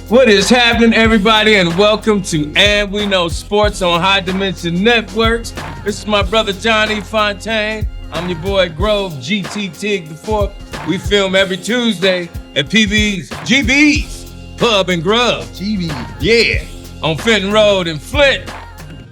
What is happening, everybody, and welcome to And We Know Sports on High Dimension Networks. This is my brother Johnny Fontane. I'm your boy Grov, GT Tigue the 4th. We film every Tuesday at GB's Pub and Grov. GB. Yeah, on Fenton Road in Flint.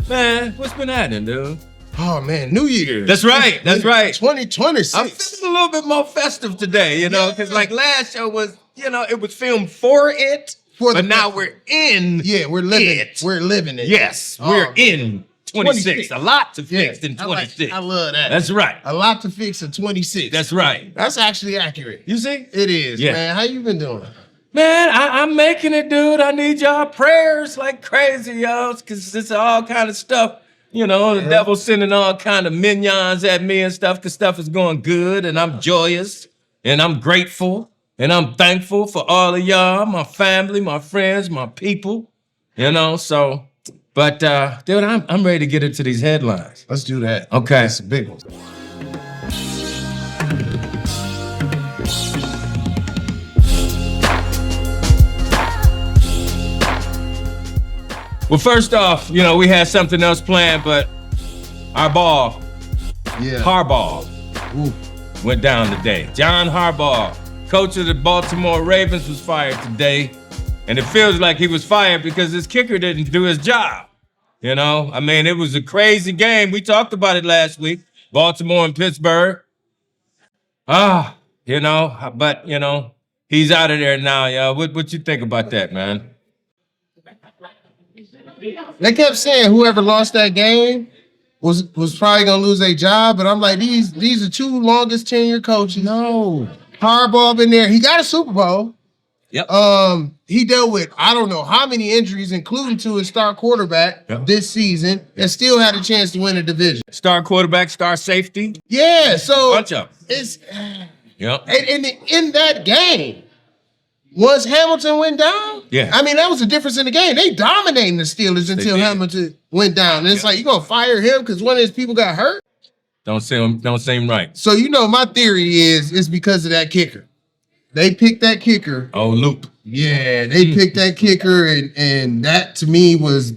Man, what's been happening, dude? Oh man, New Year's. That's right. 2026. I'm feeling a little bit more festive today, because like last show was, it was filmed for it. But now we're in. Yeah, we're living it. We're living it. Yes, we're in 26. A lot to fix in 26. I love that. That's right. A lot to fix in 26. That's right. That's actually accurate. You see? It is, Yeah. man. How you been doing? Man, I'm making it, dude. I need y'all prayers like crazy, y'all, because it's all kind of stuff. The devil's sending all kind of minions at me and stuff, because stuff is going good, and I'm joyous, and I'm grateful. And I'm thankful for all of y'all, my family, my friends, my people, so. But, dude, I'm ready to get into these headlines. Let's do that. Okay. It's a big one. Well, first off, we had something else planned, but our ball, Harbaugh, went down today. John Harbaugh, coach of the Baltimore Ravens, was fired today. And it feels like he was fired because his kicker didn't do his job. It was a crazy game. We talked about it last week. Baltimore and Pittsburgh. But, he's out of there now, y'all. What you think about that, man? They kept saying whoever lost that game was probably gonna lose their job, but I'm like, these are two longest tenured coaches. No. Harbaugh been there. He got a Super Bowl. Yep. He dealt with I don't know how many injuries, including to his star quarterback this season, and still had a chance to win a division. Star quarterback, star safety. Yeah, so Bunch of them. it's Yep. and in that game, once Hamilton went down, that was the difference in the game. They dominated the Steelers until Hamilton went down. And it's like, you gonna fire him because one of his people got hurt? Don't seem right. So my theory is it's because of that kicker. They picked that kicker. Oh, Loop. Yeah, they picked that kicker, and that to me was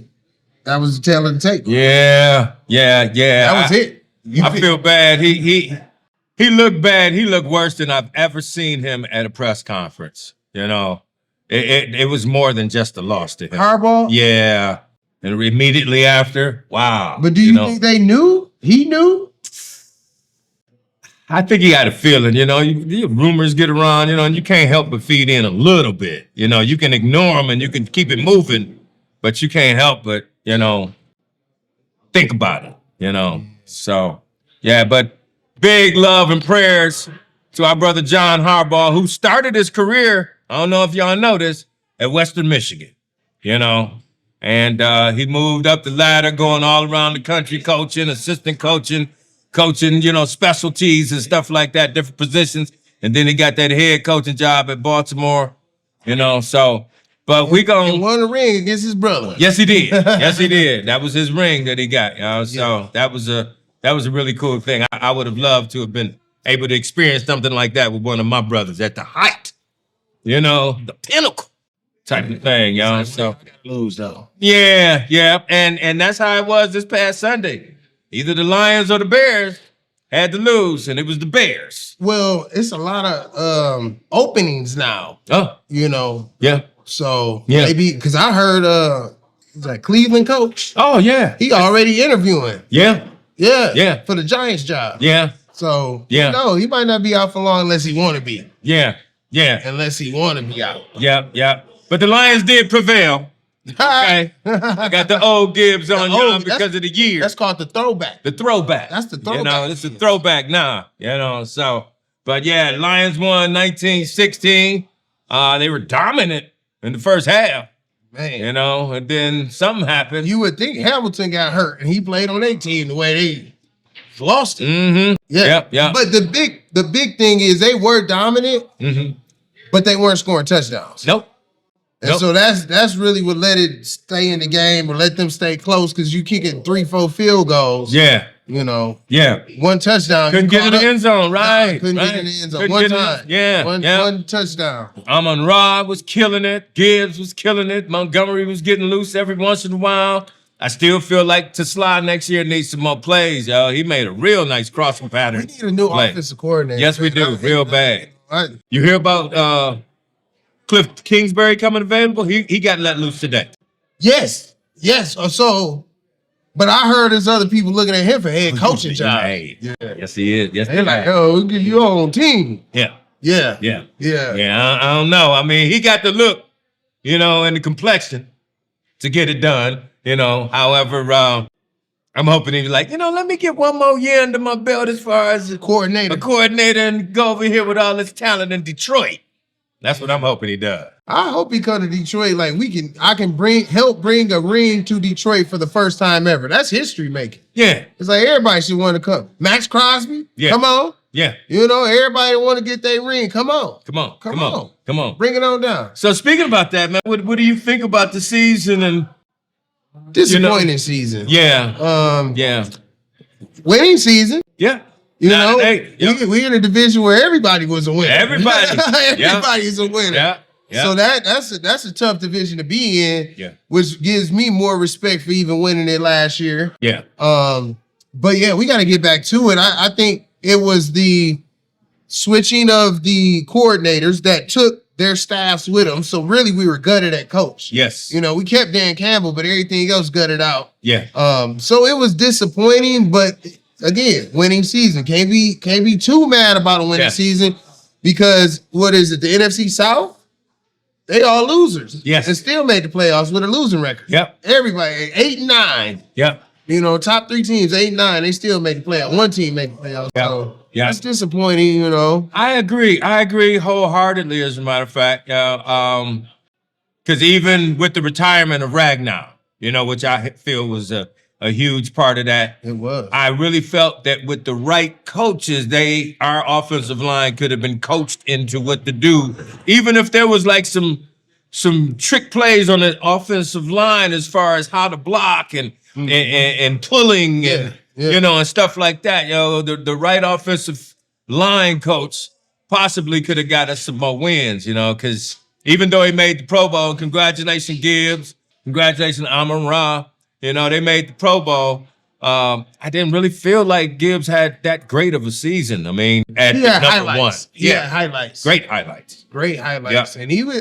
the tail of the tape. Yeah. That was it. I feel bad. He looked bad. He looked worse than I've ever seen him at a press conference. It was more than just a loss to him. Harbaugh? Yeah. And immediately after, wow. But do you think they knew? He knew? I think he had a feeling, rumors get around, and you can't help but feed in a little bit. You can ignore them and you can keep it moving, but you can't help but, think about it, So, yeah, but big love and prayers to our brother John Harbaugh, who started his career, I don't know if y'all know this, at Western Michigan, and he moved up the ladder, going all around the country, coaching, assistant coaching, specialties and stuff like that, different positions. And then he got that head coaching job at Baltimore, so, but we He won a ring against his brother. Yes, he did. Yes, he did. That was his ring that he got, so that was a really cool thing. I would have loved to have been able to experience something like that with one of my brothers at the height, the pinnacle type of thing, so. Lose though. Yeah. And that's how it was this past Sunday. Either the Lions or the Bears had to lose, and it was the Bears. Well, it's a lot of openings now. Oh. Yeah. So maybe because I heard that Cleveland coach. Oh, yeah. He already interviewing. Yeah. For the Giants job. Yeah. So he might not be out for long unless he want to be. Yeah. Unless he want to be out. Yeah. But the Lions did prevail. Okay. I got the old Gibbs on y'all because of the year. That's called the throwback. The throwback. That's the throwback. It's a throwback now. So, but yeah, Lions won 19-16. They were dominant in the first half. Man. You know, and then something happened. You would think Hamilton got hurt and he played on their team the way they lost it. Mm-hmm. Yeah. Yep. But the big thing is they were dominant, but they weren't scoring touchdowns. Nope. And so that's really what let it stay in the game or let them stay close because you kicking 3-4 field goals. Yeah. You know. Yeah. One touchdown. Couldn't get in the end zone, right? Couldn't get in the end zone. One time. One touchdown. Amon-Ra was killing it. Gibbs was killing it. Montgomery was getting loose every once in a while. I still feel like Tesla next year needs some more plays, yo. He made a real nice crossing pattern. We need a new offensive coordinator. Yes, we do. Real bad. You hear about Cliff Kingsbury coming available? He got let loose today. Yes. So, but I heard there's other people looking at him for head coaching job. Yeah. Yes, he is. Yes, they're like, yo, we'll give you your own team. Yeah. I don't know. I mean, he got the look, you know, and the complexion to get it done. You know, however, I'm hoping he's like, you know, let me get one more year under my belt as far as a coordinator and go over here with all this talent in Detroit. That's what I'm hoping he does. I hope he come to Detroit. Like I can help bring a ring to Detroit for the first time ever. That's history making. Yeah. It's like everybody should want to come. Max Crosby, come on. Yeah. You know, everybody want to get their ring. Come on. Come on. Bring it on down. So speaking about that, man, what do you think about the season and disappointing season? Yeah. Winning season. Yeah. You know, we in a division where everybody was a winner. Everybody is a winner. Yeah. So that's a tough division to be in. Yeah. Which gives me more respect for even winning it last year. Yeah. But yeah, we got to get back to it. I think it was the switching of the coordinators that took their staffs with them. So really we were gutted at coach. Yes. You know, we kept Dan Campbell, but everything else gutted out. Yeah. So it was disappointing, but again, winning season. Can't be too mad about a winning season because what is it? The NFC South? They all losers. Yes. And still made the playoffs with a losing record. Yep. Everybody 8-9. Yep. You know, top 3 teams 8-9. They still made the playoffs. One team made the playoffs. Yep. So that's disappointing. You know. I agree wholeheartedly. As a matter of fact, because even with the retirement of Ragnar, you know, which I feel was a huge part of that. It was. I really felt that with the right coaches, our offensive line could have been coached into what to do. Even if there was like some trick plays on the offensive line as far as how to block and pulling and you know, and stuff like that. You know, the right offensive line coach possibly could have got us some more wins, you know, because even though he made the Pro Bowl, congratulations, Gibbs, congratulations, Amon-Ra. You know, they made the Pro Bowl. I didn't really feel like Gibbs had that great of a season. I mean, at number highlights. one. Yeah, highlights. Great highlights. Great highlights. Yeah. And he was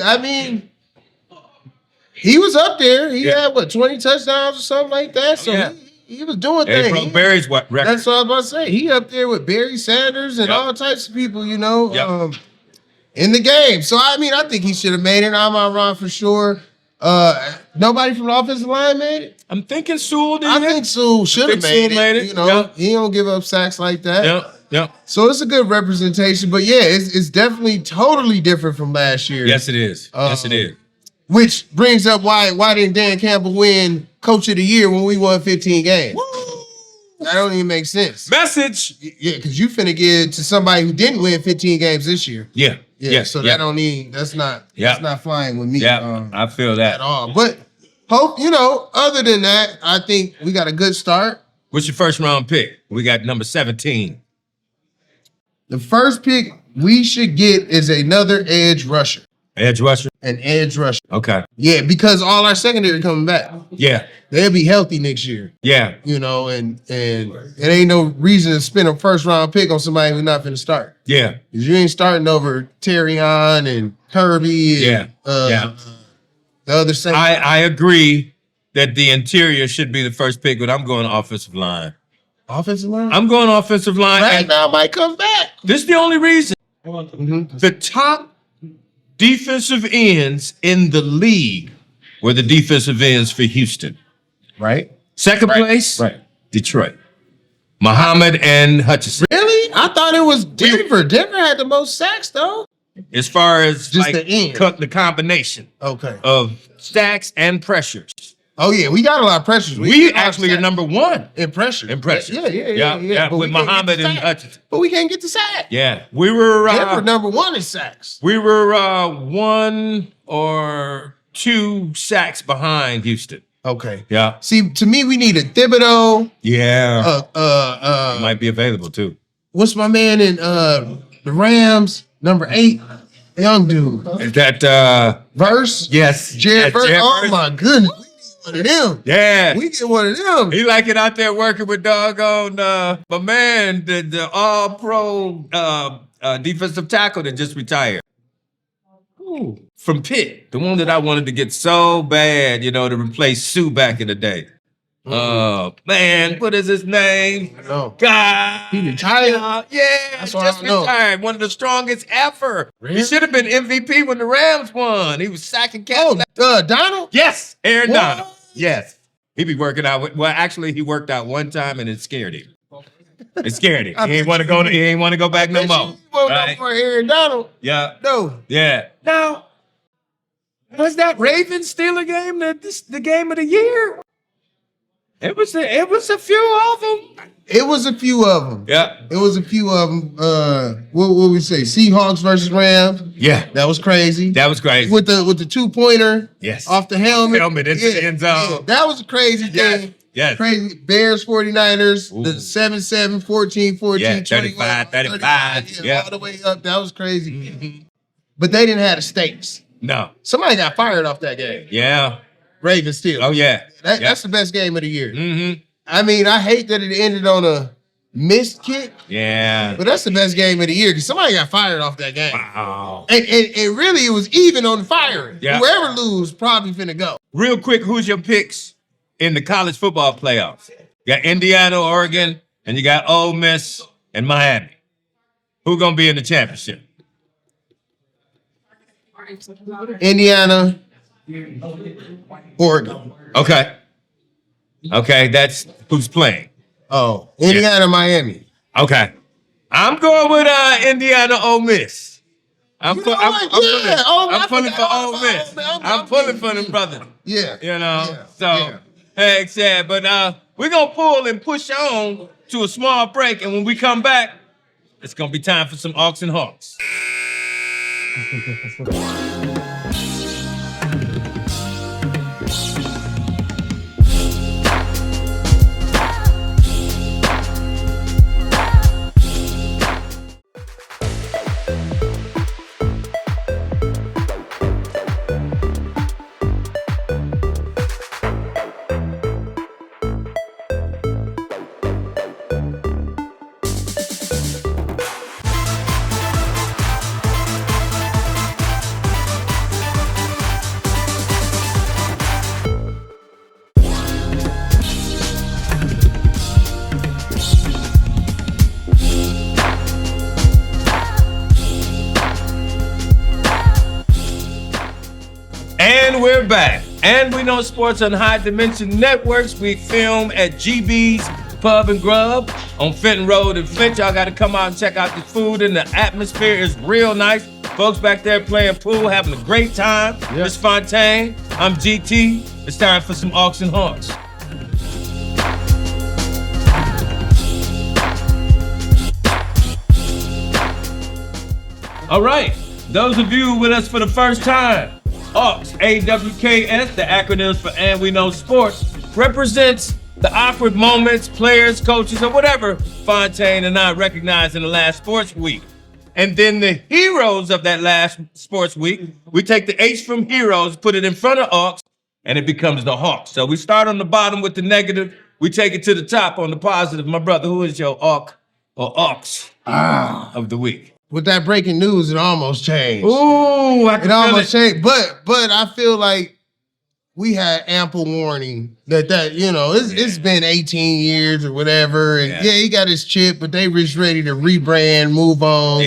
up there. He had, 20 touchdowns or something like that? So he was doing things. He broke Barry's record. That's what I was about to say. He up there with Barry Sanders and all types of people, you know, in the game. So, I mean, I think he should have made it. Amon-Ra for sure. Nobody from the offensive line made it. I'm thinking Sewell did. I think Sewell should have made it. You know, he don't give up sacks like that. Yeah. So it's a good representation, but yeah, it's definitely totally different from last year. Yes, it is. Yes, it is. Which brings up why didn't Dan Campbell win Coach of the Year when we won 15 games? Woo! That don't even make sense. Message. Yeah, because you finna give it to somebody who didn't win 15 games this year. Yeah. So that's not flying with me. Yeah, I feel that at all. But hope, you know, other than that, I think we got a good start. What's your first round pick? We got number 17. The first pick we should get is another edge rusher. Edge rusher? An edge rusher. Okay. Yeah, because all our secondary coming back. Yeah. They'll be healthy next year. Yeah. You know, and it ain't no reason to spend a first round pick on somebody who's not going to start. Yeah. Because you ain't starting over Terrion and Kirby and the other side. I agree that the interior should be the first pick, but I'm going offensive line. Offensive line? I'm going offensive line. Right now might come back. This is the only reason. The top defensive ends in the league were the defensive ends for Houston. Right. Second place, Detroit. Muhammad and Hutchinson. Really? I thought it was Denver. Denver had the most sacks, though. as far as just like the combination of stacks and pressures. Oh yeah, we got a lot of pressures. We actually are number one in pressure. Yeah. With Muhammad and Hutchinson. But we can't get the sack. Yeah, we were number one in sacks. We were 1 or 2 sacks behind Houston. Okay. Yeah. See, to me, we need a Thibodeau. Yeah. He might be available too. What's my man in the Rams? Number 8, young dude. Is that Verse? Yes. Jared Verse. Oh my goodness. One of them. Yeah. We get one of them. He like it out there working with doggone my man, the all-pro defensive tackle that just retired. Ooh. From Pitt, the one that I wanted to get so bad, to replace Sue back in the day. Oh, man, what is his name? No. God. He retired? Yeah, that's just retired. One of the strongest ever. Really? He should have been MVP when the Rams won. He was sacking cats. Donald? Yes, Aaron Donald. Yes. He be working out. Well, actually, he worked out one time and it scared him. It scared him. He ain't want to go. He ain't want to go back no more. Right? For Aaron Donald. Yeah. No. Yeah. Now, was that Ravens Steeler game the game of the year? It was a few of them. It was a few of them. Yeah. It was a few of them. What would we say? Seahawks versus Rams. Yeah. That was crazy. That was crazy. With the 2-pointer. Yes. Off the helmet. Helmet into the end zone. Yeah. That was a crazy thing. Yes. Crazy. Bears 49ers. Ooh. The 7-7, 14-14, yeah, 35. Yeah. All the way up. That was crazy. Mm-hmm. But they didn't have the stakes. No. Somebody got fired off that game. Yeah. Ravens still. Oh, yeah. That's the best game of the year. Mm-hmm. I mean, I hate that it ended on a missed kick. Yeah. But that's the best game of the year because somebody got fired off that game. Wow. And really, it was even on the firing. Yeah. Whoever lose probably finna go. Real quick, who's your picks in the college football playoffs? You got Indiana, Oregon, and you got Ole Miss and Miami. Who gonna be in the championship? Indiana, Oregon. Okay, that's who's playing. Oh, Indiana, Miami. Okay. I'm going with Indiana, Ole Miss. I'm pulling for Ole Miss. I'm pulling for them, brother. Yeah. Hey, sad, but we're going to pull and push on to a small break, and when we come back, it's going to be time for some Hawks and Hawks. And we're back. And we know sports on High Dimension Networks. We film at GB's Pub and Grub on Fenton Road in Flint. Y'all got to come out and check out the food, and the atmosphere is real nice. Folks back there playing pool, having a great time. Yep. It's Fontane. I'm GT. It's time for some Hawks and Hawks. All right. Those of you with us for the first time, Hawks, AWKS, the acronyms for And We Know Sports, represents the awkward moments, players, coaches, or whatever Fontane and I recognized in the last sports week. And then the heroes of that last sports week, we take the H from heroes, put it in front of Hawks, and it becomes the Hawks. So we start on the bottom with the negative, we take it to the top on the positive. My brother, who is your Hawk or Hawks of the week? With that breaking news, it almost changed. Ooh, I can it almost changed. But I feel like we had ample warning that it's been 18 years or whatever. And he got his chip, but they was ready to rebrand, move on,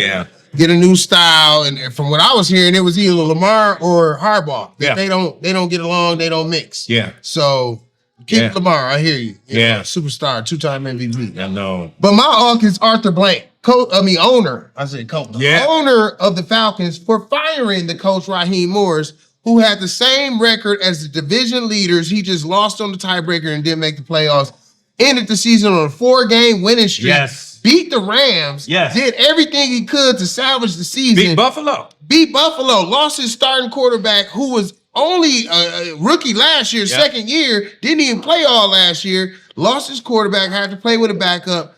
get a new style. And from what I was hearing, it was either Lamar or Harbaugh. They don't get along, they don't mix. Yeah. So keep Lamar, I hear you. You know, superstar, 2-time MVP. I know. But my Hawk is Arthur Blank. owner. I said coach. Yeah. Owner of the Falcons for firing the coach Raheem Morris, who had the same record as the division leaders. He just lost on the tiebreaker and didn't make the playoffs. Ended the season on a 4-game winning streak. Yes. Beat the Rams. Yes. Did everything he could to salvage the season. Beat Buffalo. Lost his starting quarterback, who was only a rookie last year, second year. Didn't even play all last year. Lost his quarterback, had to play with a backup,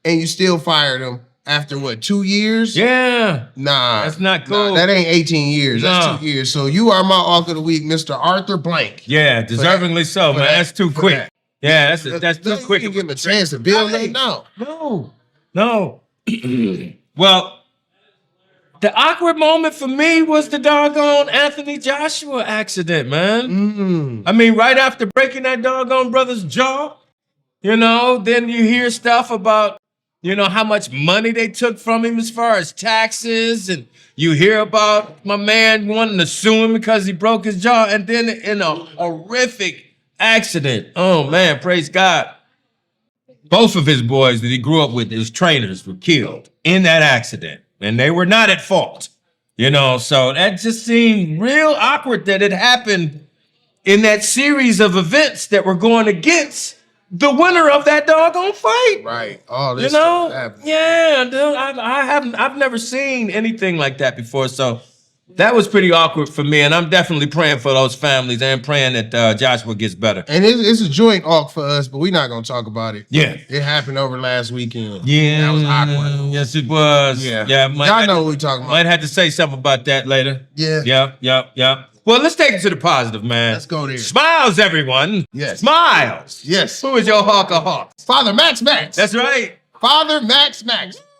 and you still fired him after, 2 years? Yeah. Nah. That's not cool. Nah, that ain't 18 years. That's 2 years. So you are my Hawk of the Week, Mr. Arthur Blank. Yeah, deservingly so, man. That's too quick. Yeah, that's too quick. You give him a chance to build it. No. Well, the awkward moment for me was the doggone Anthony Joshua accident, man. I mean, right after breaking that doggone brother's jaw, then you hear stuff about, how much money they took from him as far as taxes, and you hear about my man wanting to sue him because he broke his jaw, and then in a horrific accident. Oh, man, praise God. Both of his boys that he grew up with, his trainers, were killed in that accident, and they were not at fault. So that just seemed real awkward that it happened in that series of events that were going against the winner of that doggone fight. Right. Oh, this stuff happened. Yeah, dude, I've never seen anything like that before, so that was pretty awkward for me, and I'm definitely praying for those families and praying that Joshua gets better. And it's a joint awk for us, but we're not going to talk about it. Yeah. It happened over last weekend. Yeah. That was awkward. Yes, it was. Yeah. Y'all know what we're talking about. Might have to say something about that later. Yeah. Yep. Well, let's take it to the positive, man. Let's go there. Smiles, everyone. Yes. Smiles. Yes. Who is your Hawk of Hawks? Father Max. That's right. Father Max.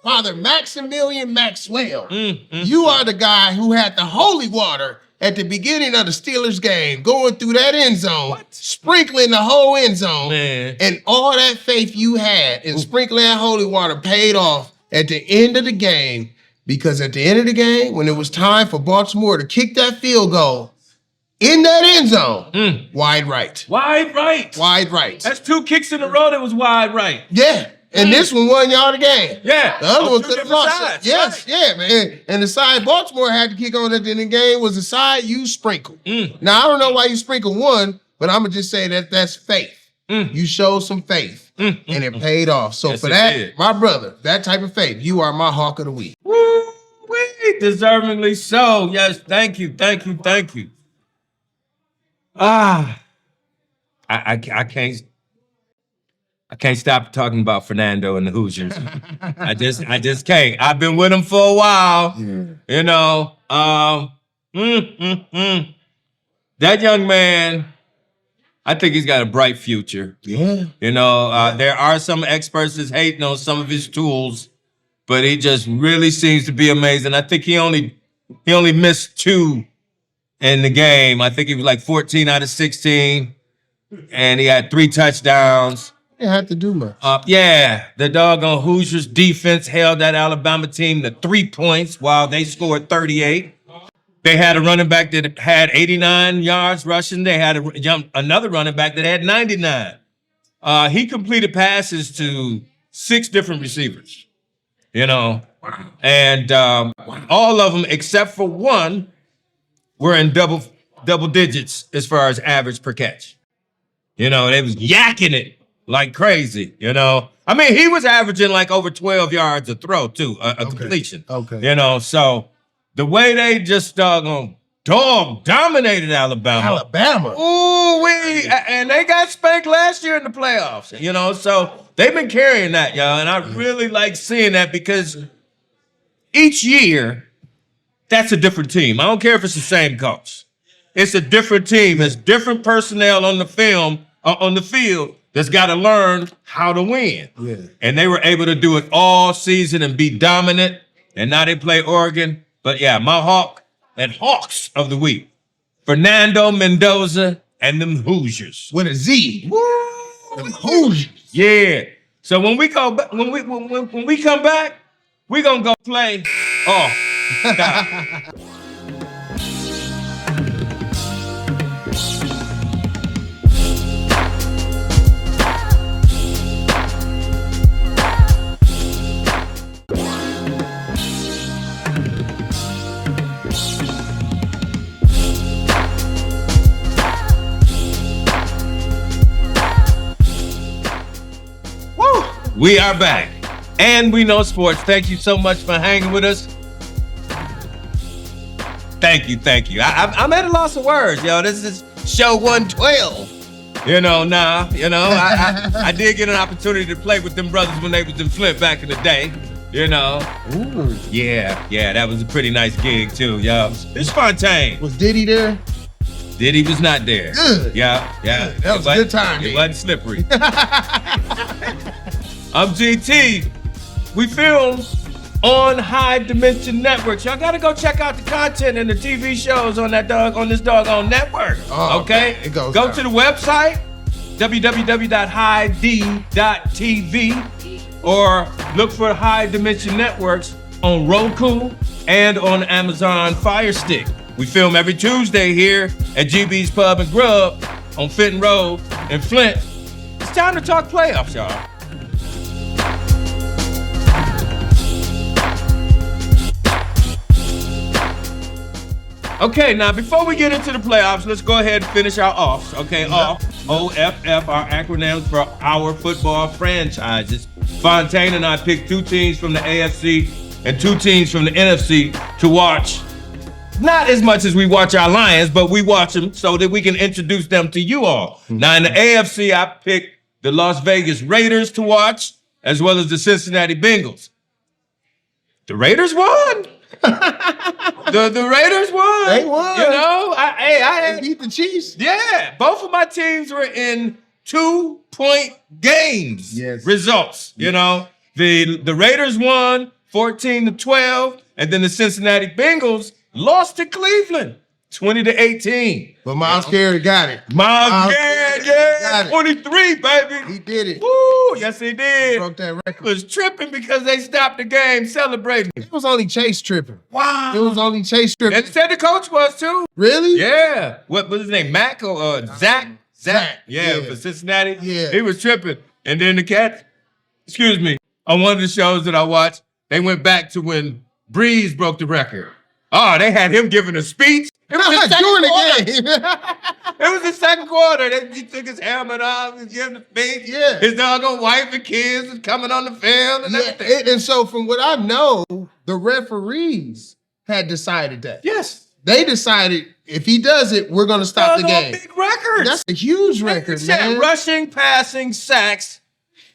Father Maximilian Maxwell. You are the guy who had the holy water at the beginning of the Steelers game, going through that end zone, sprinkling the whole end zone. Man. And all that faith you had in sprinkling that holy water paid off at the end of the game, because at the end of the game, when it was time for Baltimore to kick that field goal in that end zone, wide right. Wide right. That's 2 kicks in a row that was wide right. Yeah. And this one won y'all the game. Yeah. The other one could have lost. Yes, right. Yeah, man. And the side Baltimore had to kick on at the end of the game was the side you sprinkled. Now, I don't know why you sprinkled one, but I'm going to just say that's faith. You showed some faith, and it paid off. So yes, for that, my brother, that type of faith, you are my Hawk of the Week. Woo-wee, deservingly so. Yes, thank you. I can't stop talking about Fernando and the Hoosiers. I just can't. I've been with them for a while. That young man, I think he's got a bright future. Yeah. There are some experts that's hating on some of his tools, but he just really seems to be amazing. I think he only missed 2 in the game. I think he was like 14 out of 16, and he had 3 touchdowns. Didn't have to do much. The doggone Hoosiers defense held that Alabama team to 3 points while they scored 38. They had a running back that had 89 yards rushing. They had another running back that had 99. He completed passes to 6 different receivers, and all of them except for one were in double digits as far as average per catch. They was yakking it like crazy, I mean, he was averaging like over 12 yards a throw, too, a completion. Okay. So the way they just dominated Alabama. Ooh, and they got spanked last year in the playoffs, so they've been carrying that, y'all, and I really like seeing that because each year, that's a different team. I don't care if it's the same coach. It's a different team. It's different personnel on the field that's got to learn how to win. Yeah. And they were able to do it all season and be dominant. And now they play Oregon. But yeah, my Hawk and Hawks of the Week, Fernando Mendoza and them Hoosiers. With a Z. Woo! Them Hoosiers. Yeah. So when we come back, we're gonna go play. Oh, stop. We are back. And we know sports. Thank you so much for hanging with us. Thank you. I'm at a loss of words, yo. This is show 112. I did get an opportunity to play with them brothers when they was in Flint back in the day. Ooh. Yeah, that was a pretty nice gig too, yo. It's Fontane. Was Diddy there? Diddy was not there. Good. Yeah. Good. That was a good time. It wasn't slippery. I'm GT. We film on High Dimension Networks. Y'all gotta go check out the content and the TV shows on this doggone network. Oh, okay? It goes go down. to the website, www.highed.tv, or look for High Dimension Networks on Roku and on Amazon Fire Stick. We film every Tuesday here at GB's Pub and Grub on Fenton Road in Flint. It's time to talk playoffs, y'all. Okay, now before we get into the playoffs, let's go ahead and finish our offs. Okay, off, OFF, our acronyms for our football franchises. Fontane and I picked 2 teams from the AFC and 2 teams from the NFC to watch. Not as much as we watch our Lions, but we watch them so that we can introduce them to you all. Now in the AFC, I picked the Las Vegas Raiders to watch, as well as the Cincinnati Bengals. The Raiders won. The Raiders won. They won. I beat the Chiefs. Yeah, both of my teams were in 2-point games. Yes. Results. The Raiders won 14-12, and then the Cincinnati Bengals lost to Cleveland 20-18. But Miles Garrett got it. Miles Garrett, yeah, 23, baby. He did it. Woo, yes he did. He broke that record. Was tripping because they stopped the game celebrating. It was only Chase tripping. Wow. It was only Chase tripping. And said the coach was too. Really? Yeah. What was his name? Mac or Zach? Zach. Yeah, for Cincinnati. Yeah. He was tripping. And then the Cats, on one of the shows that I watched, they went back to when Breeze broke the record. Oh, they had him giving a speech. It was the during the game. It was the second quarter. He took his helmet off and giving a speech. Yeah. His doggone wife and kids was coming on the field and everything. And so from what I know, the referees had decided that. Yes. They decided if he does it, we're going to stop the game. Big record. That's a huge record, man. Rushing, passing, sacks,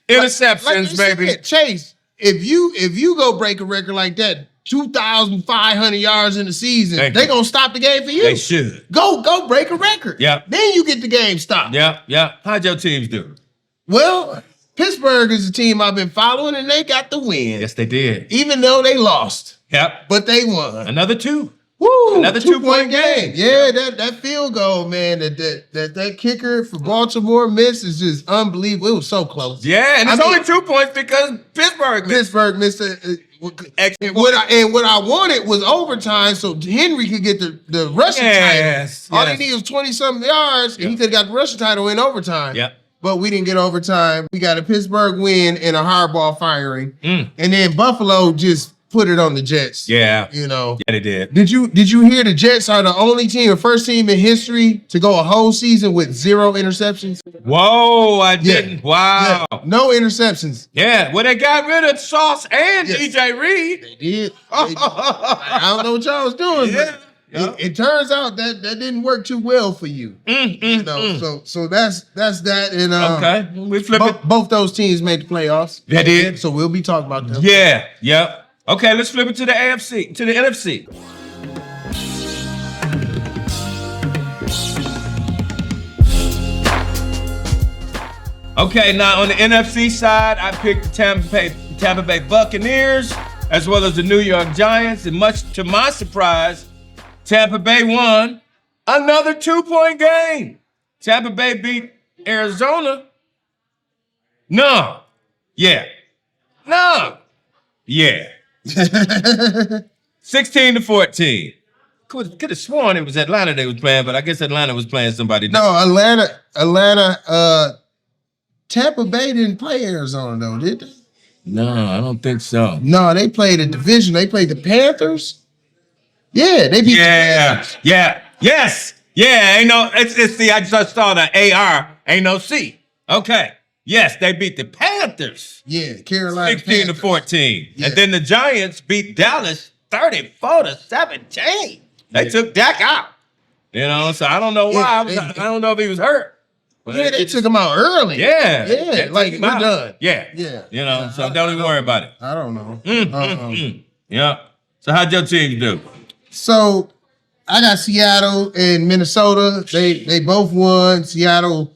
interceptions, baby. Said, Chase, if you go break a record like that, 2,500 yards in the season, they're going to stop the game for you. They should. Go break a record. Yeah. Then you get the game stopped. Yeah. How'd your teams do? Well, Pittsburgh is a team I've been following, and they got the win. Yes, they did. Even though they lost. Yep. But they won. Another 2. Woo! Another 2-point game. Yeah, that field goal, man. That kicker for Baltimore missed is just unbelievable. It was so close. Yeah, and it's only 2 points because Pittsburgh missed it. And what I wanted was overtime, so Henry could get the rushing title. All he needed was 20-something yards, and he could have got the rushing title in overtime. Yeah. But we didn't get overtime. We got a Pittsburgh win and a hardball firing, and then Buffalo just put it on the Jets. Yeah. Yeah, they did. Did you hear the Jets are the only team, the first team in history to go a whole season with 0 interceptions? Whoa, I didn't. Wow. Yeah. No interceptions. Yeah. Well, they got rid of Sauce and DJ Reed. They did. I don't know what y'all was doing, but it turns out that didn't work too well for you. So that's that. And okay. We flip it. Both those teams made the playoffs. They did. So we'll be talking about them. Yeah. Yep. Okay, let's flip it to the NFC. Okay, now on the NFC side, I picked the Tampa Bay Buccaneers, as well as the New York Giants, and much to my surprise, Tampa Bay won another 2-point game. Tampa Bay beat Arizona. No. Yeah. 16-14. Could have sworn it was Atlanta they was playing, but I guess Atlanta was playing somebody. No, Atlanta. Tampa Bay didn't play Arizona though, did they? No, I don't think so. No, they played a division. They played the Panthers. Yeah, they beat the Panthers. Yes. Yeah, ain't no. It's the. I just saw the AR. Ain't no C. Okay. Yes, they beat the Panthers. Yeah, Carolina 16-14. Yeah. And then the Giants beat Dallas 34-17. They took Dak out. You know, so I don't know why. I don't know if he was hurt. Yeah, they took him out early. Yeah. Yeah, like we're done. Yeah. Yeah. You know, so don't even worry about it. I don't know. Yeah. So how'd your team do? So I got Seattle and Minnesota. They both won. Seattle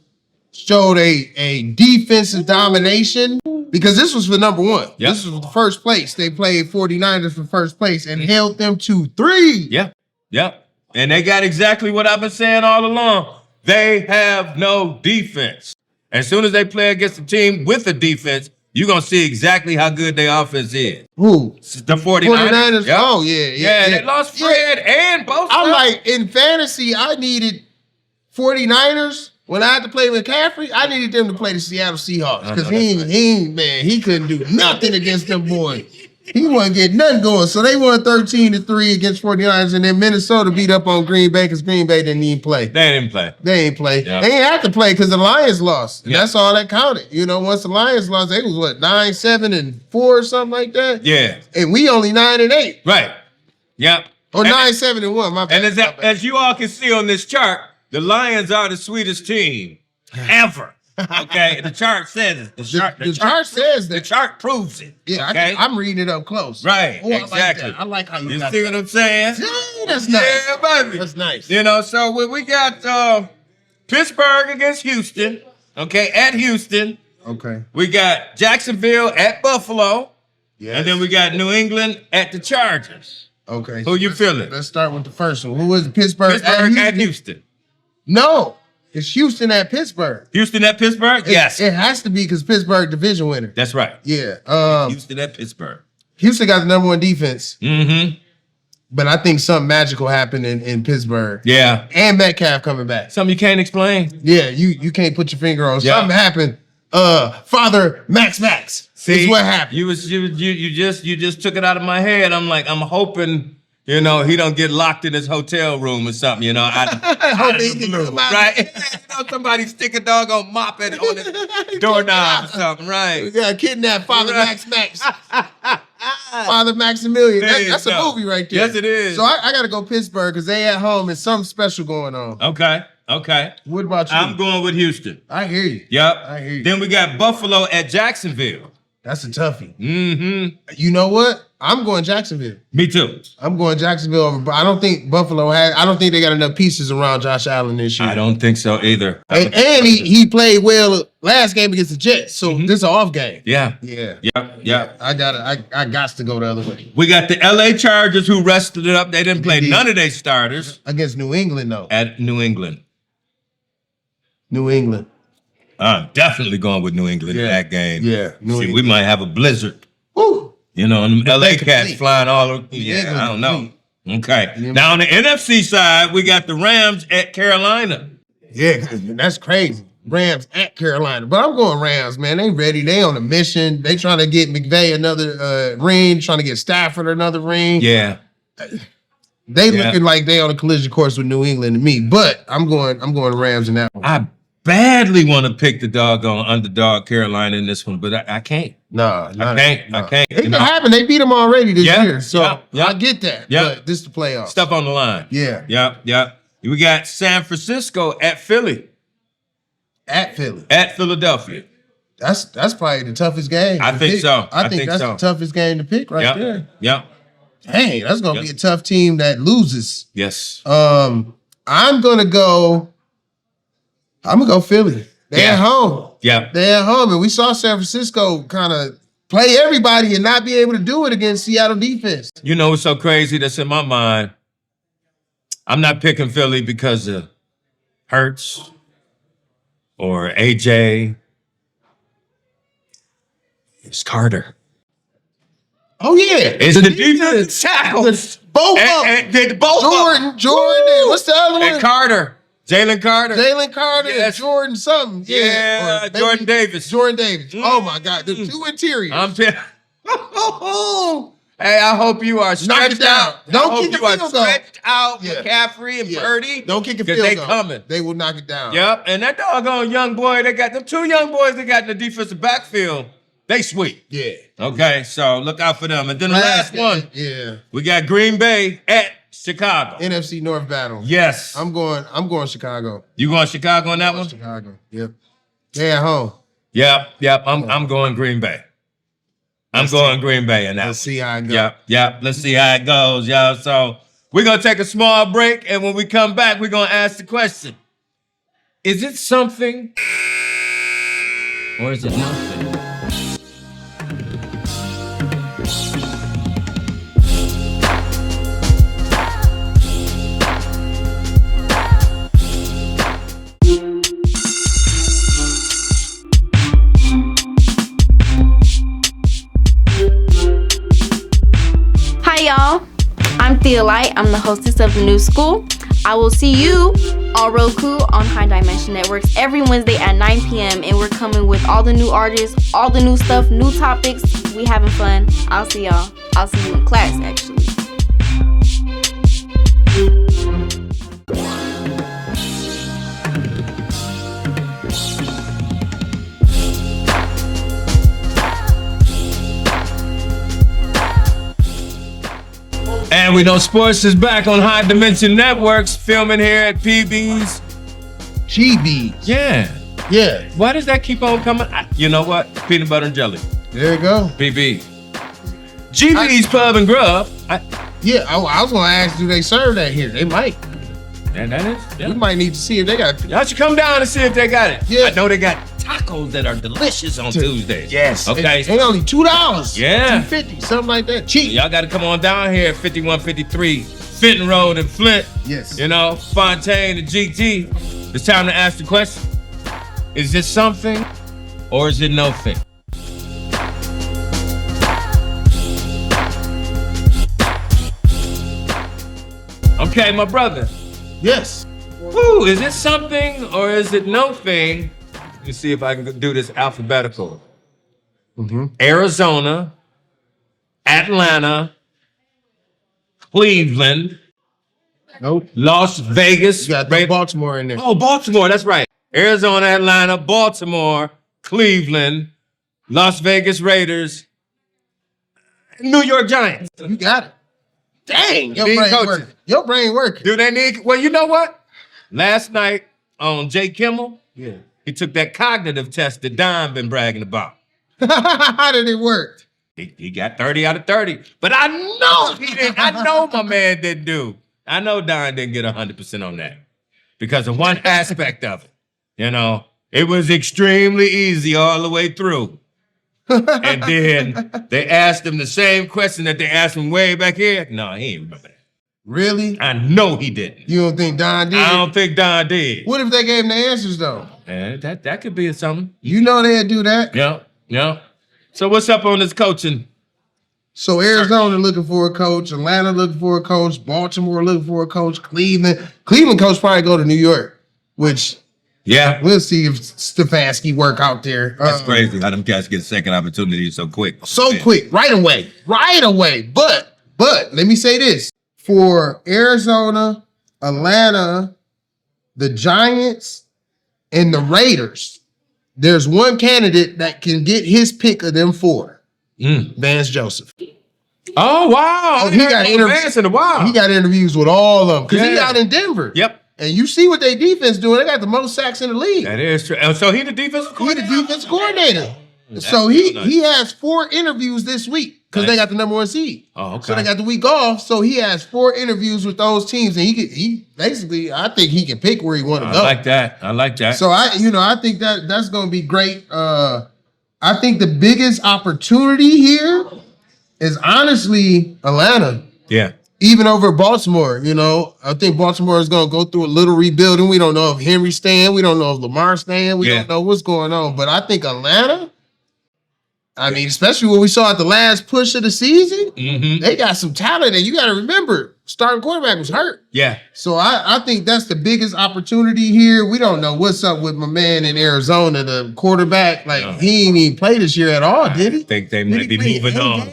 showed a defensive domination because this was for number one. Yep. This was the first place. They played 49ers for first place and held them to 3. Yeah. Yep. And they got exactly what I've been saying all along. They have no defense. As soon as they play against a team with a defense, you're going to see exactly how good their offense is. Who? The 49ers. Yep. Oh, yeah. They lost Fred and both. I'm like, in fantasy, I needed 49ers. When I had to play McCaffrey, I needed them to play the Seattle Seahawks because he couldn't do nothing against them boys. He wasn't getting nothing going. So they won 13-3 against 49ers, and then Minnesota beat up on Green Bay because Green Bay didn't even play. They didn't play. They ain't play. Yeah. They ain't have to play because the Lions lost. Yeah. That's all that counted. You know, once the Lions lost, they was 9-7-4 or something like that. Yeah. And we only 9-8. Right. Yep. Or 9-7-1. My bad. And as you all can see on this chart, the Lions are the sweetest team ever. Okay, the chart says it. The chart says that. The chart proves it. Yeah, okay? I'm reading it up close. Right, Exactly. I like how you got see what I'm saying? Yeah, that's nice. Yeah, baby. That's nice. You know, so we got Pittsburgh against Houston. Okay, at Houston. Okay. We got Jacksonville at Buffalo. Yeah. And then we got New England at the Chargers. Okay. Who you feeling? Let's start with the first one. Who was it? Pittsburgh at Houston. No. It's Houston at Pittsburgh. Houston at Pittsburgh? Yes. It has to be because Pittsburgh division winner. That's right. Yeah. Houston at Pittsburgh. Houston got the number one defense. Mm-hmm. But I think something magical happened in Pittsburgh. Yeah. And Metcalf coming back. Something you can't explain. Yeah, you can't put your finger on. Yeah. Something happened. Father Max. See, is what happened. You just took it out of my head. I'm hoping. You know, he don't get locked in his hotel room or something, you know. I hope he can come out. Right? You know, somebody stick a doggone mop on his doorknob or something, right? We got to kidnap Father Max. Father Maximilian. That's a movie right there. Yes, it is. So I got to go Pittsburgh because they at home and something special going on. Okay. What about you? I'm going with Houston. I hear you. Yep. I hear you. Then we got Buffalo at Jacksonville. That's a toughie. Mm-hmm. You know what? I'm going Jacksonville. Me too. I'm going Jacksonville over, but I don't think Buffalo I don't think they got enough pieces around Josh Allen this year. I don't think so either. And he played well last game against the Jets, so this is an off game. Yeah. Yeah. I got to go the other way. We got the LA Chargers who rested it up. They didn't play none of their starters. Against New England, though. At New England. I'm definitely going with New England in that game. Yeah. We might have a blizzard. Woo! You know, and them LA cats flying all over. Yeah, I don't know. Okay. Now on the NFC side, we got the Rams at Carolina. Yeah, that's crazy. Rams at Carolina. But I'm going Rams, man. They ready. They on a mission. They trying to get McVay another ring, trying to get Stafford another ring. Yeah. They looking like they on a collision course with New England and me. But I'm going Rams in that one. I badly want to pick the doggone underdog Carolina in this one, but I can't. I can't. It can happen. They beat them already this year. So I get that. Yeah. But this is the playoffs. Stuff on the line. Yeah. Yeah. We got San Francisco at Philly. At Philly. At Philadelphia. That's probably the toughest game. I think so. I think that's the toughest game to pick there. Yep. Hey, that's gonna be a tough team that loses. Yes. I'm gonna go Philly. They're at home. Yeah. They're at home. And we saw San Francisco kind of play everybody and not be able to do it against Seattle defense. You know what's so crazy that's in my mind? I'm not picking Philly because of Hurts or AJ. It's Carter. Oh, yeah. It's the defensive tackles. Both of them. Jordan. What's the other one? And Carter. Jalen Carter. Yes. Jordan something. Yeah. Jordan Davis. Oh, my God. The two interiors. I'm telling Hey, I hope you are stretched out. Don't kick the field goal. Stretched out, McCaffrey and Purdy. Don't kick the field goal. They coming. They will knock it down. Yep, and that doggone young boy, they got them 2 young boys they got in the defensive backfield. They sweet. Yeah. Okay, so look out for them. And then the last one. Yeah. We got Green Bay at Chicago. NFC North battle. Yes. I'm going Chicago. You going Chicago on that one? Chicago. Yep. They at home. Yep. I'm going Green Bay. I'm going Green Bay in that. Let's see how it goes. Yep. Let's see how it goes, y'all. So we're gonna take a small break, and when we come back, we're gonna ask the question: is it something, or is it nothing? Y'all, I'm Thea Light. I'm the hostess of The New School. I will see you on Roku on High Dimension Networks every Wednesday at 9 p.m. And we're coming with all the new artists, all the new stuff, new topics. We having fun. I'll see y'all. I'll see you in class, actually. And we know sports is back on High Dimension Networks, filming here at PB's. GB's. Yeah. Why does that keep on coming? You know what? Peanut butter and jelly. There you go. PB. GB's Pub and Grov. I was going to ask, do they serve that here? They might. And that is? Yeah. We might need to see if they got it. Y'all should come down and see if they got it. Yeah. I know they got tacos that are delicious on Tuesdays. Yes. Okay. They only $2. Yeah. $2.50, something like that. Cheap. Y'all got to come on down here at 5153 Fenton Road in Flint. Yes. You know, Fontane and GT. It's time to ask the question. Is this something or is it nothing? Okay, my brother. Yes. Woo, is it something or is it no thing? Let me see if I can do this alphabetical. Arizona, Atlanta, Cleveland, Nope. Las Vegas. You got Baltimore in there. Oh, Baltimore, that's right. Arizona, Atlanta, Baltimore, Cleveland, Las Vegas Raiders, New York Giants. You got it. Dang, your Need brain coaches. working. Your brain working. Do they need? Well, you know what? Last night on Jay Kimmel, he took that cognitive test that Don been bragging about. How did it work? He got 30 out of 30. But I know he didn't. I know my man didn't do. I know Don didn't get 100% on that because of one aspect of it. You know, it was extremely easy all the way through. And then they asked him the same question that they asked him way back here. No, he ain't remember that. Really? I know he didn't. You don't think Don did? I don't think Don did. What if they gave him the answers though? That could be something. You know they'd do that. Yeah. So what's up on this coaching? So Arizona looking for a coach, Atlanta looking for a coach, Baltimore looking for a coach, Cleveland coach probably go to New York, which we'll see if Stefanski work out there. That's crazy how them guys get second opportunities so quick. Quick, right away. But let me say this. For Arizona, Atlanta, the Giants, and the Raiders, there's one candidate that can get his pick of them four. Vance Joseph. Oh, wow. He got interviews in a while. He got interviews with all of them because he out in Denver. Yep. And you see what their defense doing. They got the most sacks in the league. That is true. So he the defensive coordinator? He the defense coordinator. So he has 4 interviews this week because they got the number 1 seed. Oh, okay. So they got the week off. So he has 4 interviews with those teams, and he basically, I think he can pick where he want to go. I like that. So I think that's going to be great. I think the biggest opportunity here is honestly Atlanta. Yeah. Even over Baltimore, I think Baltimore is going to go through a little rebuilding. We don't know if Henry's staying. We don't know if Lamar's staying. We don't know what's going on. But I think Atlanta, especially what we saw at the last push of the season, they got some talent. And you got to remember, starting quarterback was hurt. Yeah. So I think that's the biggest opportunity here. We don't know what's up with my man in Arizona, the quarterback. He didn't even play this year at all, did he? I think they might be moving on.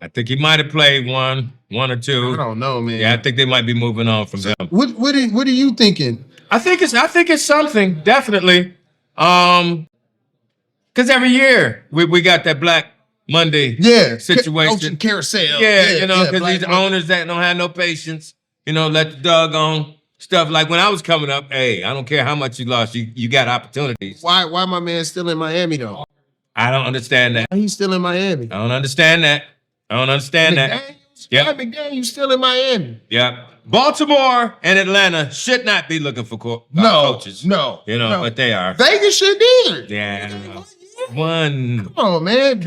I think he might have played one or two. I don't know, man. Yeah, I think they might be moving on from him. What are you thinking? I think it's something, definitely. Because every year we got that Black Monday situation. Carousel. Yeah, because these owners that don't have no patience, let the doggone stuff. Like when I was coming up, hey, I don't care how much you lost, you got opportunities. Why my man still in Miami though? I don't understand that. He's still in Miami. I don't understand that. Yeah, McDaniels still in Miami. Yeah. Baltimore and Atlanta should not be looking for coaches. No. But they are. Vegas shouldn't either. Yeah. One. Come on, man.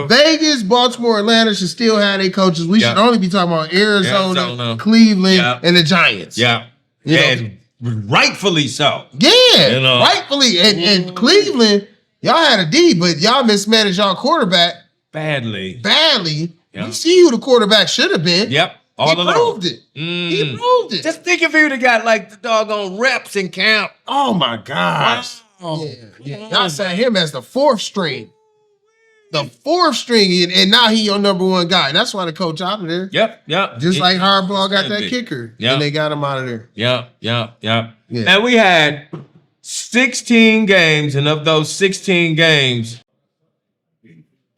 Vegas, Baltimore, Atlanta should still have their coaches. We should only be talking about Arizona. Cleveland, and the Giants. Yeah. And rightfully so. Yeah. Rightfully. And Cleveland, y'all had a D, but y'all mismanaged y'all quarterback. Badly. Yep. You see who the quarterback should have been. Yep. He proved it. He proved it. Just think if he would have got like the doggone reps in camp. Oh my gosh. Wow. Yeah. Y'all sat him as the fourth string. And now he your number one guy. That's why the coach out of there. Yep. Just like Harbaugh got that kicker. Yep. And they got him out of there. Yep. And we had 16 games, and of those 16 games,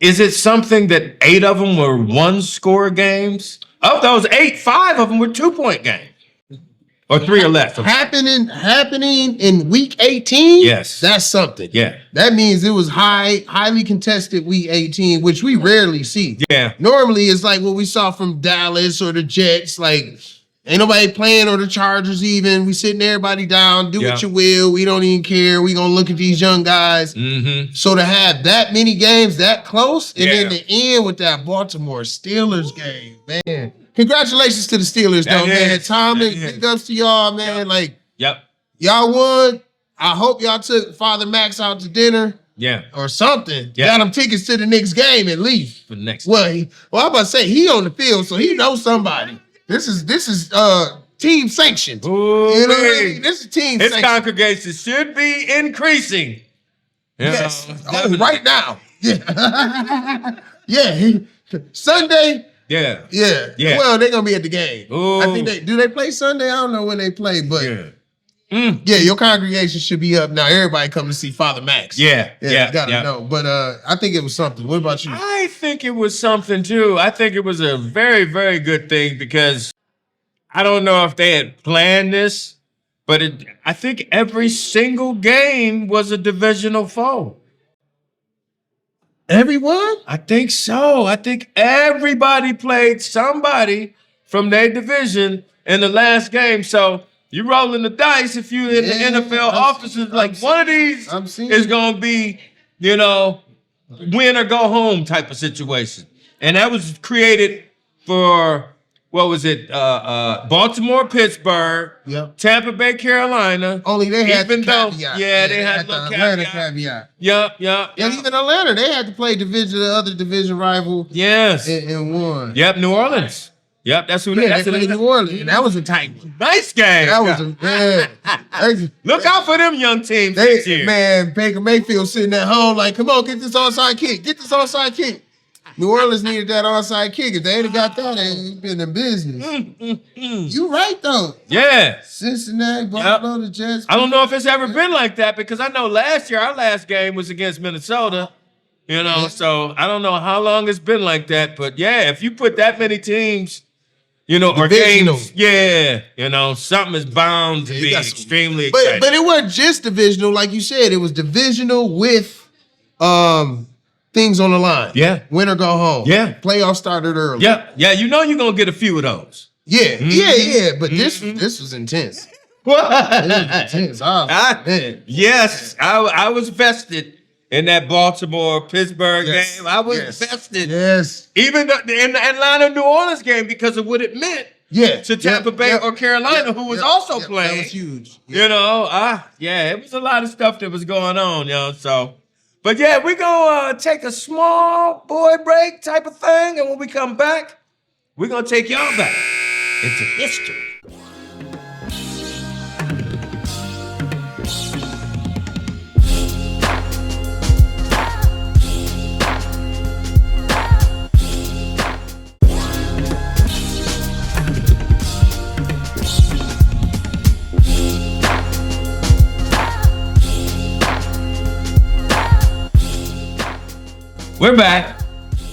is it something that 8 of them were one-score games? Of those 8, 5 of them were 2-point games. Or 3 or less. Happening in week 18? Yes. That's something. Yeah. That means it was highly contested week 18, which we rarely see. Yeah. Normally it's like what we saw from Dallas or the Jets, like ain't nobody playing, or the Chargers even. We sitting everybody down, do what you will. We don't even care. We gonna look at these young guys. Mm-hmm. So to have that many games that close, and then the end with that Baltimore Steelers game, man. Congratulations to the Steelers, though, man. Thomas, big ups to y'all, man. Y'all won. I hope y'all took Father Max out to dinner. Yeah. Or something. Yeah. Got him tickets to the next game at least. For the next I'm about to say he on the field, so he knows somebody. This is team sanctioned. Ooh, you know what I mean? This is team sanctioned. His congregation should be increasing. Yes. Right now. Yeah. Sunday. Yeah. Well, they're gonna be at the game. Ooh. I think do they play Sunday? I don't know when they play, but your congregation should be up now. Everybody come to see Father Max. Yeah. You gotta know. But I think it was something. What about you? I think it was something too. I think it was a very, very good thing, because I don't know if they had planned this, but I think every single game was a divisional foe. Everyone? I think so. I think everybody played somebody from their division in the last game. So you rolling the dice if you in the NFL offices, like one of these is going to be, win or go home type of situation. And that was created for, what was it? Baltimore, Pittsburgh, Tampa Bay, Carolina. Only they had the caveat. They had the Atlanta caveat. Yep. And even Atlanta, they had to play the other division rival. Yes. And won. Yep, New Orleans. Yep, that's who. They played New Orleans. And that was a tight one. Nice game. That was Look out for them young teams this year. Man, Baker Mayfield sitting at home like, come on, get this onside kick. New Orleans needed that onside kick. If they ain't got that, they ain't been in business. You right, though. Yeah. Cincinnati, Buffalo, the Jets. I don't know if it's ever been like that, because I know last year, our last game was against Minnesota. So I don't know how long it's been like that. But, if you put that many teams, or games, something is bound to be extremely exciting. But it wasn't just divisional. Like you said, it was divisional with things on the line. Yeah. Win or go home. Yeah. Playoff started early. Yeah. You're going to get a few of those. Yeah. But this was intense. It was intense. Yes. I was vested in that Baltimore-Pittsburgh game. I was vested. Yes. Even in the Atlanta-New Orleans game, because of what it meant to Tampa Bay or Carolina, who was also playing. That was huge. It was a lot of stuff that was going on, so... But we're going to take a small boy break type of thing. And when we come back, we're going to take y'all back into history. We're back.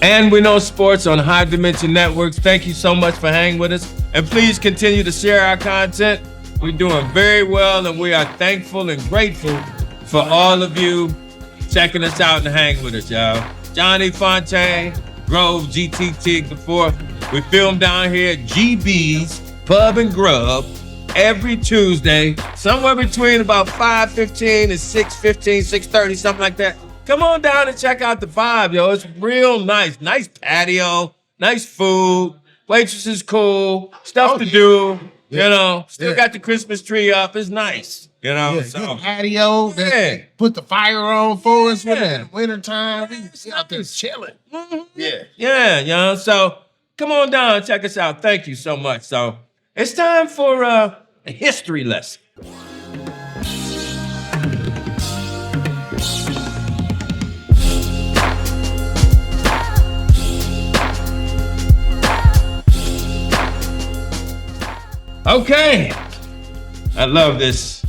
And we know sports on High Dimension Networks. Thank you so much for hanging with us. And please continue to share our content. We're doing very well, and we are thankful and grateful for all of you checking us out and hanging with us, y'all. Johnny Fontane, Grov, GT Tigue before. We film down here at GB's Pub and Grub every Tuesday, somewhere between about 5:15 and 6:15, 6:30, something like that. Come on down and check out the vibe, yo. It's real nice. Nice patio, nice food. Waitress is cool. Stuff to do. Yeah. You know, still got the Christmas tree up. It's nice. You know, so patio. Put the fire on for us when it's wintertime. We out there chilling. Yeah, you know. So come on down and check us out. Thank you so much. So it's time for a history lesson. Okay, I love this.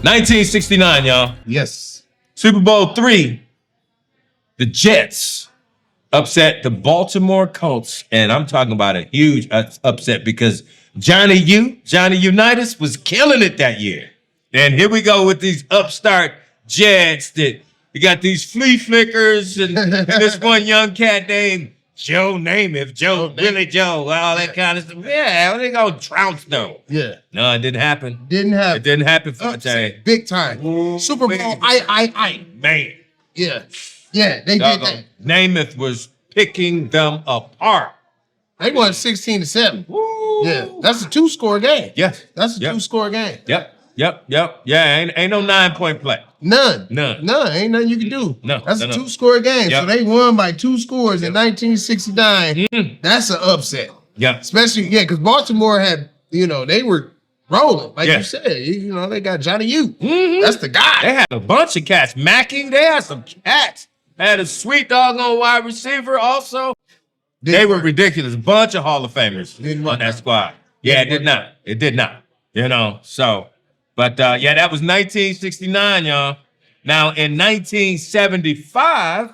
1969, y'all. Yes. Super Bowl III. The Jets upset the Baltimore Colts, and I'm talking about a huge upset because Johnny Unitas was killing it that year. And here we go with these upstart Jets that you got these flea flickers and this one young cat named Joe Namath, Billy Joe, all that kind of stuff. Yeah, they gonna trounce though. Yeah. No, it didn't happen. It didn't happen, Fontane. Big time. Ooh, Super Bowl, I. Man. Yeah. Yeah, they did that. Namath was picking them apart. They won 16-7. Woo. Yeah, that's a 2-score game. Yes. That's a 2-score game. Yep. Yeah, ain't no 9-point play. None. Ain't nothing you can do. No. That's a 2-score game. Yep. So they won by 2 scores in 1969. That's an upset. Yeah. Especially, because Baltimore had, they were rolling. Like you said, they got Johnny U. That's the guy. They had a bunch of cats. Macking, they had some cats. Had a sweet doggone wide receiver also. They were ridiculous. A bunch of Hall of Famers on that squad. Yeah, it did not. So... But, that was 1969, y'all. Now, in 1975,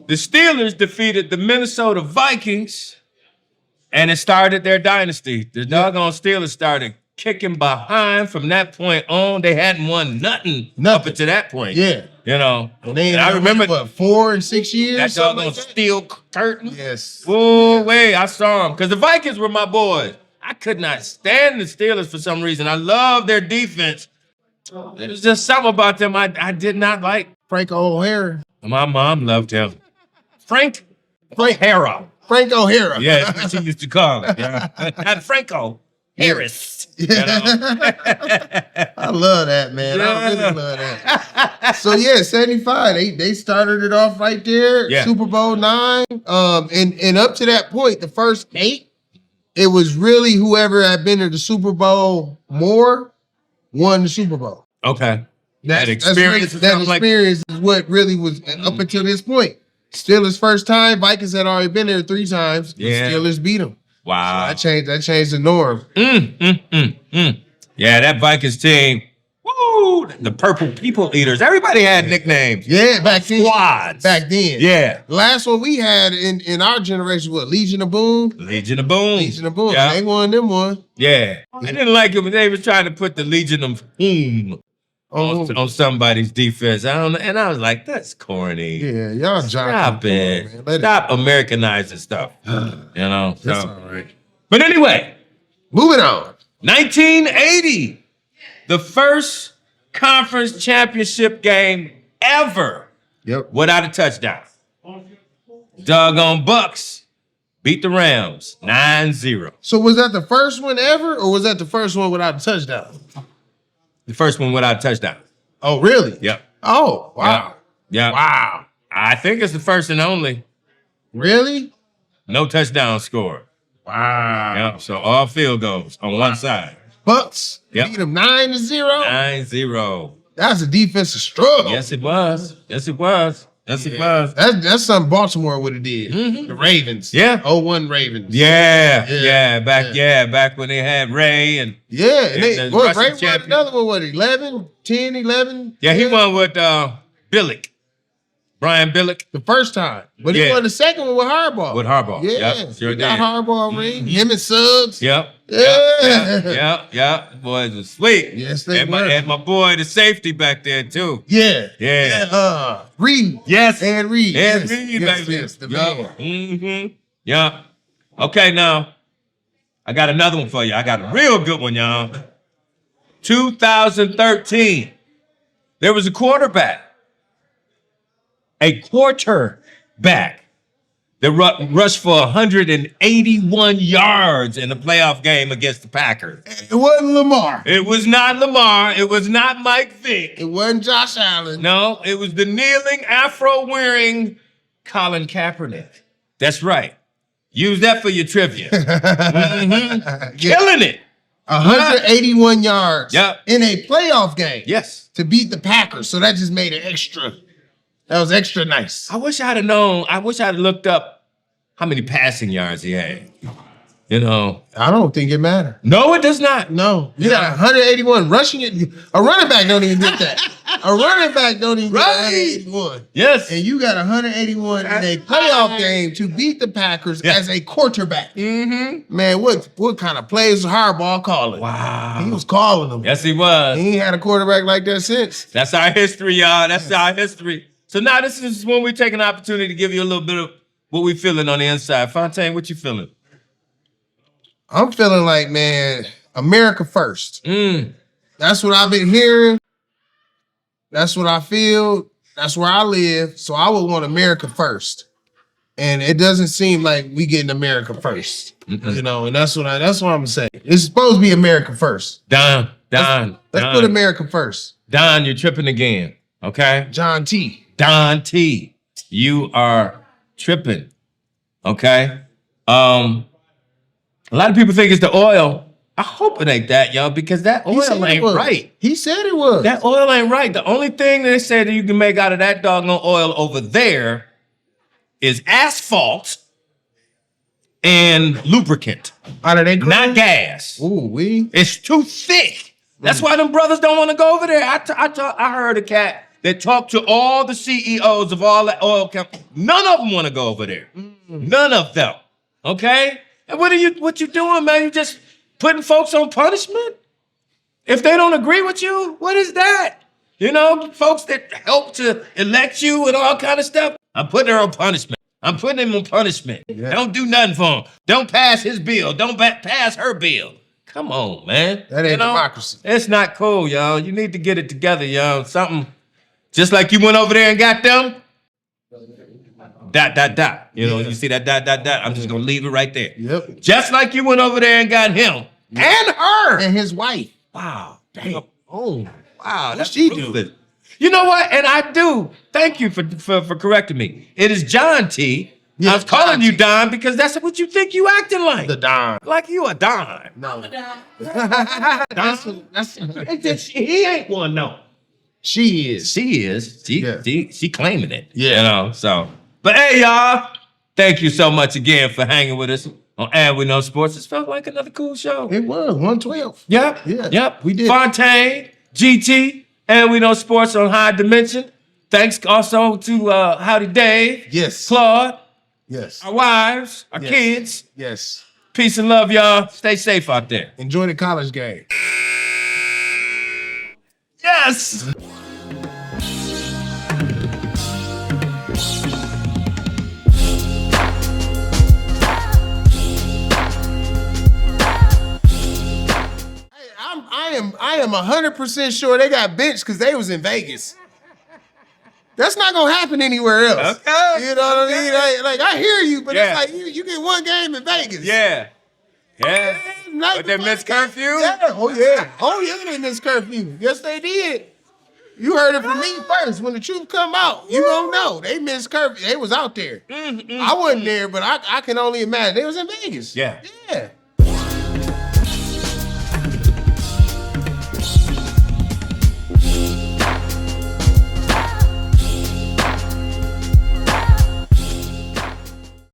the Steelers defeated the Minnesota Vikings, and it started their dynasty. The doggone Steelers started kicking behind from that point on. They hadn't won nothing. Up until that point. Yeah. And I remember 4 and 6 years. That doggone steel curtain. Yes. Oh, wait, I saw them. Because the Vikings were my boys. I could not stand the Steelers for some reason. I love their defense. There was just something about them I did not like. Frank O'Hara. My mom loved him. Frank O'Hara. Frank O'Hara. Yeah, that's what she used to call it. Yeah. Not Franco Harris. I love that, man. I really love that. So 75. They started it off right there. Yeah. Super Bowl IX. And up to that point, the first 8. It was really whoever had been to the Super Bowl more won the Super Bowl. Okay. That experience is what really was up until this point. Steelers first time. Vikings had already been there 3 times. Yeah. Steelers beat them. Wow. So that changed the norm. Yeah, that Vikings team. Woo! The Purple People Eaters. Everybody had nicknames. Yeah, back then. Squads. Back then. Yeah. The last one we had in our generation was Legion of Boom. Legion of Boom. Yeah. They won them one. Yeah. I didn't like it when they were trying to put the Legion of Boom on somebody's defense. And I was like, that's corny. Yeah, y'all Stop it. Stop Americanizing stuff. That's all right. But anyway. Moving on. 1980. The first conference championship game ever without a touchdown. Doggone Bucks beat the Rams 9-0. So was that the first one ever, or was that the first one without a touchdown? The first one without a touchdown. Oh, really? Yep. Oh, wow. Yeah. Wow. I think it's the first and only. Really? No touchdown scored. Wow. Yep. So all field goals on one side. Bucks beat them 9-0. 9-0. That's a defensive struggle. Yes, it was. That's something Baltimore would have did. The Ravens. Yeah. 0-1 Ravens. Yeah. Back when they had Ray and Ray won another one. What 11, 10, 11? Yeah, he won with Billick. Brian Billick. The first time. But he won the second one with Harbaugh. With Harbaugh. Yeah. Yep, sure he got Harbaugh ring. Him and Suggs. Yep. Yeah. Yep. Boys was sweet. Yes, they and were. And my boy, the safety back there, too. Yeah. Reed. Yes. And Reed. And Reed, baby. Yes, the man. Mm-hmm. Yeah. Okay, now, I got another one for you. I got a real good one, y'all. 2013. There was a quarterback that rushed for 181 yards in the playoff game against the Packers. It wasn't Lamar. It was not Lamar. It was not Mike Vick. It wasn't Josh Allen. No, it was the kneeling, afro-wearing Colin Kaepernick. That's right. Use that for your trivia. Mm-hmm. Killing it. 181 yards in a playoff game. Yes. To beat the Packers. So that just made it extra. That was extra nice. I wish I'd have known. I wish I'd looked up how many passing yards he had. You know. I don't think it mattered. No, it does not. No. You got 181 rushing it. A running back don't even get that. A running back don't even get 181. Yes. And you got 181 in a playoff game to beat the Packers as a quarterback. Mm-hmm. Man, what kind of plays was Harbaugh calling? Wow. He was calling them. Yes, he was. He ain't had a quarterback like that since. That's our history, y'all. That's our history. So now this is when we take an opportunity to give you a little bit of what we feeling on the inside. Fontane, what you feeling? I'm feeling like, man, America first. That's what I've been hearing. That's what I feel. That's where I live. So I would want America first. And it doesn't seem like we getting America first. You know, and that's what I'm gonna say. It's supposed to be America first. Don. Let's put America first. Don, you're tripping again. Okay? John T. Don T. You are tripping. Okay? A lot of people think it's the oil. I hope it ain't that, y'all, because that oil ain't right. He said it was. That oil ain't right. The only thing they said that you can make out of that doggone oil over there is asphalt and lubricant. Not gas. Ooh, It's too thick. That's why them brothers don't want to go over there. I heard a cat that talked to all the CEOs of all the oil companies. None of them want to go over there. None of them. Okay? And what you doing, man? You just putting folks on punishment? If they don't agree with you, what is that? You know, folks that help to elect you and all kind of stuff. I'm putting her on punishment. I'm putting him on punishment. Yeah. Don't do nothing for him. Don't pass his bill. Don't pass her bill. Come on, man. That ain't democracy. It's not cool, y'all. You need to get it together, y'all. Something just like you went over there and got them. ... You know, you see that ... I'm just gonna leave it right there. Yep. Just like you went over there and got him and her and his wife. Wow. Damn. Oh, wow. What she do? You know what? And I do. Thank you for correcting me. It is John T. Yeah, I was calling you Don because that's what you think you acting like. The Don. Like you a Don. No. He ain't one, no. She is. She claiming it. Yeah. You know, so. But hey, y'all. Thank you so much again for hanging with us on And We Know Sports. It felt like another cool show. It was 112. Yep. Yeah. Yep. We did. Fontaine, GT, And We Know Sports on High Dimension. Thanks also to Howdy Dave. Yes. Claude. Yes. Our wives, our kids. Yes. Peace and love, y'all. Stay safe out there. Enjoy the college game. Yes. I am 100% sure they got benched because they was in Vegas. That's not gonna happen anywhere else. Okay. You know what I mean? Like I hear you, but it's like you get one game in Vegas. Yeah. Yeah. But they missed curfew? Yeah. Oh yeah, they missed curfew. Yes, they did. You heard it from me first. When the truth come out, you don't know. They missed curfew. They was out there. I wasn't there, but I can only imagine. They was in Vegas. Yeah. Yeah.